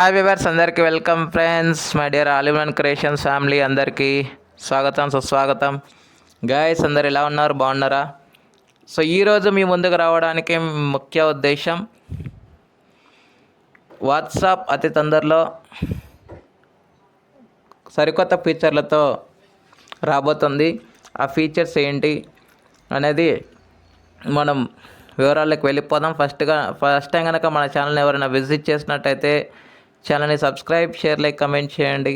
Hi viewers, అందరికీ welcome friends. My dear all in one creations family అందరికీ స్వాగతం సుస్వాగతం. గాయస్ అందరు ఎలా ఉన్నారు, బాగున్నారా? సో ఈరోజు మీ ముందుకు రావడానికి ముఖ్య ఉద్దేశం, వాట్సాప్ అతి తొందరలో సరికొత్త ఫీచర్లతో రాబోతుంది. ఆ ఫీచర్స్ ఏంటి అనేది మనం వివరాలకు వెళ్ళిపోదాం. ఫస్ట్ టైం కనుక మన ఛానల్ని ఎవరైనా విజిట్ చేసినట్టయితే ఛానల్ని సబ్స్క్రైబ్, షేర్, లైక్, కమెంట్ చేయండి.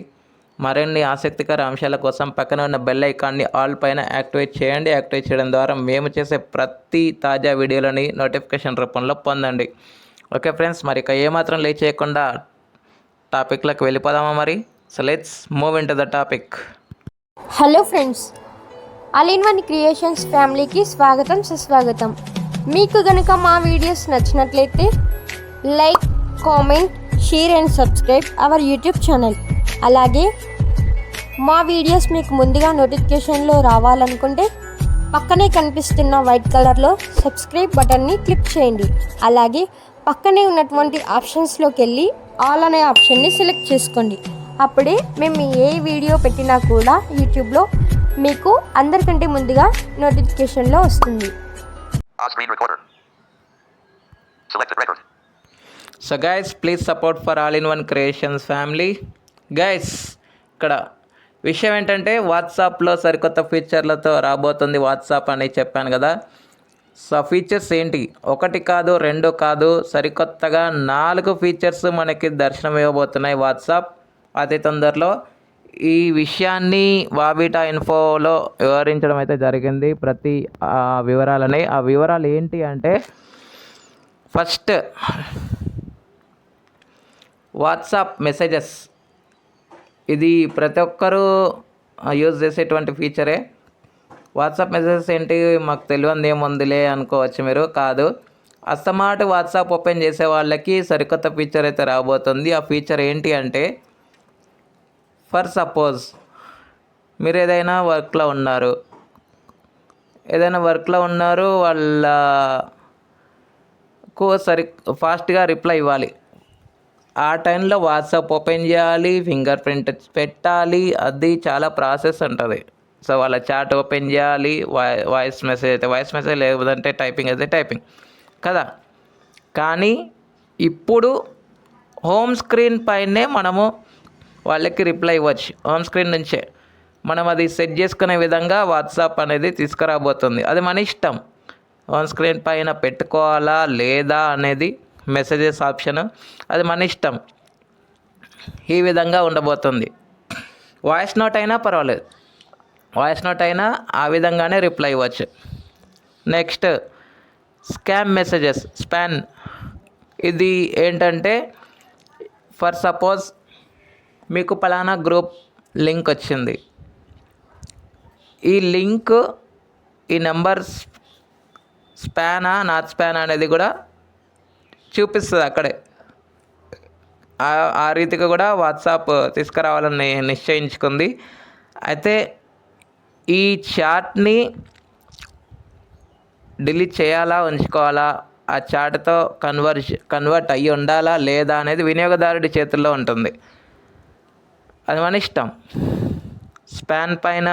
మరిన్ని ఆసక్తికర అంశాల కోసం పక్కన ఉన్న బెల్ ఐకాన్ని ఆల్ పైన యాక్టివేట్ చేయండి. యాక్టివేట్ చేయడం ద్వారా మేము చేసే ప్రతి తాజా వీడియోలని నోటిఫికేషన్ రూపంలో పొందండి. ఓకే ఫ్రెండ్స్, మరి ఇక ఏమాత్రం లేట్ చేయకుండా టాపిక్లకు వెళ్ళిపోదామా మరి? So let's move in to the topic. Hello friends, all in one creations ఫ్యామిలీకి స్వాగతం సుస్వాగతం. మీకు గనుక మా వీడియోస్ నచ్చినట్లయితే like, comment, share and subscribe our YouTube channel. అలాగే మా వీడియోస్ మీకు ముందుగా నోటిఫికేషన్లో రావాలనుకుంటే పక్కనే కనిపిస్తున్న వైట్ కలర్లో సబ్స్క్రైబ్ బటన్ని క్లిక్ చేయండి. అలాగే పక్కనే ఉన్నటువంటి ఆప్షన్స్లోకి వెళ్ళి ఆల్ అనే ఆప్షన్ని సెలెక్ట్ చేసుకోండి. అప్పుడే మేము ఏ వీడియో పెట్టినా కూడా యూట్యూబ్లో మీకు అందరికంటే ముందుగా నోటిఫికేషన్లో వస్తుంది. So guys, please support for all in one creations family. Guys, ఇక్కడ విషయం ఏంటంటే వాట్సాప్లో సరికొత్త ఫీచర్లతో రాబోతుంది వాట్సాప్ అని చెప్పాను కదా. సో ఫీచర్స్ ఏంటి? ఒకటి కాదు, రెండు కాదు, సరికొత్తగా 4 ఫీచర్స్ మనకి దర్శనం ఇవ్వబోతున్నాయి వాట్సాప్ అతి తొందరలో. ఈ విషయాన్ని వాబీటా ఇన్ఫోలో వివరించడం అయితే జరిగింది, ప్రతి వివరాలని. ఆ వివరాలు ఏంటి అంటే, ఫస్ట్ వాట్సాప్ మెసేజెస్. ఇది ప్రతి ఒక్కరూ యూజ్ చేసేటువంటి ఫీచరే. వాట్సాప్ మెసేజెస్ ఏంటి, మాకు తెలియదు ఏముందిలే అనుకోవచ్చు మీరు. కాదు, అస్తమాటు వాట్సాప్ ఓపెన్ చేసే వాళ్ళకి సరికొత్త ఫీచర్ అయితే రాబోతుంది. ఆ ఫీచర్ ఏంటి అంటే, ఫర్ సపోజ్ మీరు ఏదైనా వర్క్లో ఉన్నారు, వాళ్ళకు ఫాస్ట్గా రిప్లై ఇవ్వాలి. ఆ టైంలో వాట్సాప్ ఓపెన్ చేయాలి, ఫింగర్ ప్రింట్ పెట్టాలి, అది చాలా ప్రాసెస్ ఉంటుంది. సో వాళ్ళ చాట్ ఓపెన్ చేయాలి, వాయిస్ మెసేజ్ అయితే వాయిస్ మెసేజ్, లేదంటే టైపింగ్ అయితే టైపింగ్ కదా. కానీ ఇప్పుడు హోమ్ స్క్రీన్ పైనే మనము వాళ్ళకి రిప్లై ఇవ్వచ్చు. హోమ్ స్క్రీన్ నుంచే మనం అది సెట్ చేసుకునే విధంగా వాట్సాప్ అనేది తీసుకురాబోతుంది. అది మన ఇష్టం, హోమ్ స్క్రీన్ పైన పెట్టుకోవాలా లేదా అనేది మెసేజెస్ ఆప్షన్, అది మన ఇష్టం. ఈ విధంగా ఉండబోతుంది. వాయిస్ నోట్ అయినా పర్వాలేదు, వాయిస్ నోట్ అయినా ఆ విధంగానే రిప్లై ఇవ్వచ్చు. Next scam messages, span. ఇది ఏంటంటే, ఫర్ సపోజ్ మీకు పలానా గ్రూప్ లింక్ వచ్చింది, ఈ లింక్, ఈ నెంబర్ స్పానా నాట్ స్పాన్ అనేది కూడా చూపిస్తుంది అక్కడే. ఆ రీతిగా కూడా వాట్సాప్ తీసుకురావాలని నిశ్చయించుకుంది. అయితే ఈ చాట్ని డిలీట్ చేయాలా, ఉంచుకోవాలా, ఆ చాట్తో కన్వర్ట్ అయ్యి ఉండాలా లేదా అనేది వినియోగదారుడి చేతుల్లో ఉంటుంది. అది మన ఇష్టం. స్పాన్ పైన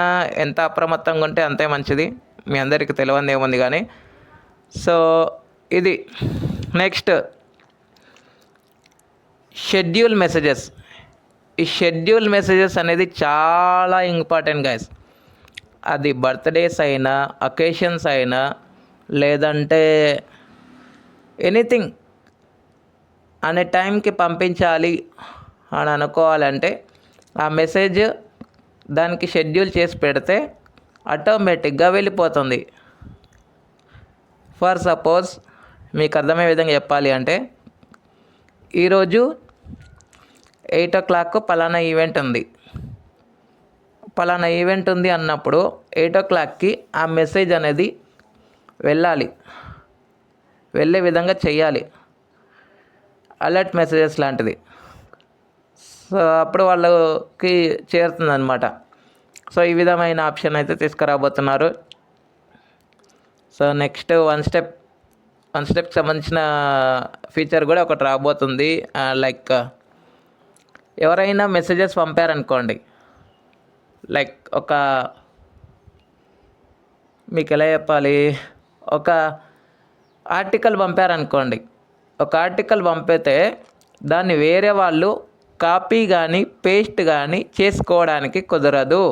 ఎంత అప్రమత్తంగా ఉంటే అంతే మంచిది. మీ అందరికీ తెలియదు ఏముంది కానీ. సో ఇది. Next schedule messages. ఈ షెడ్యూల్ మెసేజెస్ అనేది చాలా ఇంపార్టెంట్ గైస్. అది బర్త్డేస్ అయినా, అకేషన్స్ అయినా, లేదంటే ఎనీథింగ్ అనే టైంకి పంపించాలి అని అనుకోవాలంటే ఆ మెసేజ్ దానికి షెడ్యూల్ చేసి పెడితే ఆటోమేటిక్గా వెళ్ళిపోతుంది. ఫర్ సపోజ్ మీకు అర్థమయ్యే విధంగా చెప్పాలి అంటే, ఈరోజు 8 o'clock పలానా ఈవెంట్ ఉంది అన్నప్పుడు 8 o'clockకి ఆ మెసేజ్ అనేది వెళ్ళే విధంగా చేయాలి. అలర్ట్ మెసేజెస్ లాంటిది. సో అప్పుడు వాళ్ళకి చేరుతుంది అనమాట. సో ఈ విధమైన ఆప్షన్ అయితే తీసుకురాబోతున్నారు. సో నెక్స్ట్ వన్ స్టెప్కి సంబంధించిన ఫీచర్ కూడా ఒకటి రాబోతుంది. లైక్ ఎవరైనా మెసేజెస్ పంపారనుకోండి, లైక్ మీకు ఎలా చెప్పాలి, ఒక ఆర్టికల్ పంపారనుకోండి, ఒక ఆర్టికల్ పంపితే దాన్ని వేరే వాళ్ళు కాపీ కానీ పేస్ట్ కానీ చేసుకోవడానికి కుదరదు.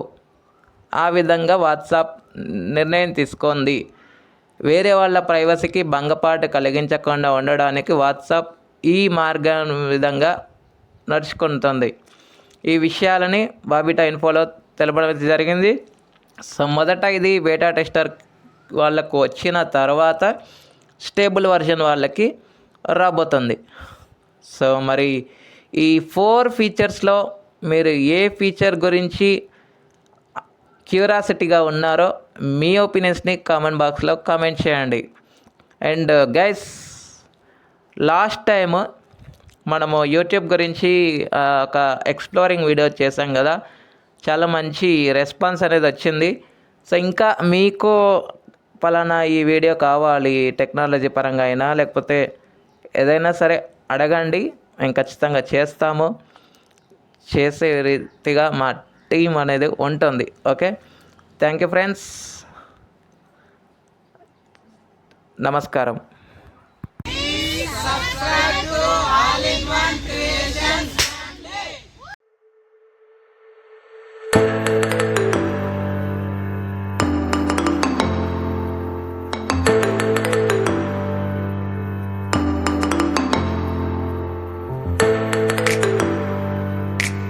ఆ విధంగా వాట్సాప్ నిర్ణయం తీసుకుంది. వేరే వాళ్ళ ప్రైవసీకి భంగపాటు కలిగించకుండా ఉండడానికి వాట్సాప్ ఈ మార్గం విధంగా నడుచుకుంటుంది. ఈ విషయాలని బాబిటా ఇన్ఫోలో తెలపడం జరిగింది. సో మొదట ఇది బేటా టెస్టర్ వాళ్ళకు వచ్చిన తర్వాత స్టేబుల్ వర్షన్ వాళ్ళకి రాబోతుంది. సో మరి ఈ 4 ఫీచర్స్లో మీరు ఏ ఫీచర్ గురించి క్యూరియాసిటీగా ఉన్నారో మీ ఒపీనియన్స్ని కామెంట్ బాక్స్లో కామెంట్ చేయండి. అండ్ గైస్, లాస్ట్ టైం మనము యూట్యూబ్ గురించి ఒక ఎక్స్ప్లోరింగ్ వీడియో చేసాం కదా, చాలా మంచి రెస్పాన్స్ అనేది వచ్చింది. సో ఇంకా మీకు పలానా ఈ వీడియో కావాలి టెక్నాలజీ పరంగా అయినా లేకపోతే ఏదైనా సరే అడగండి, మేము ఖచ్చితంగా చేస్తాము. చేసే రీతిగా మా టీం అనేది ఉంటుంది. ఓకే, థ్యాంక్ యూ ఫ్రెండ్స్, నమస్కారం.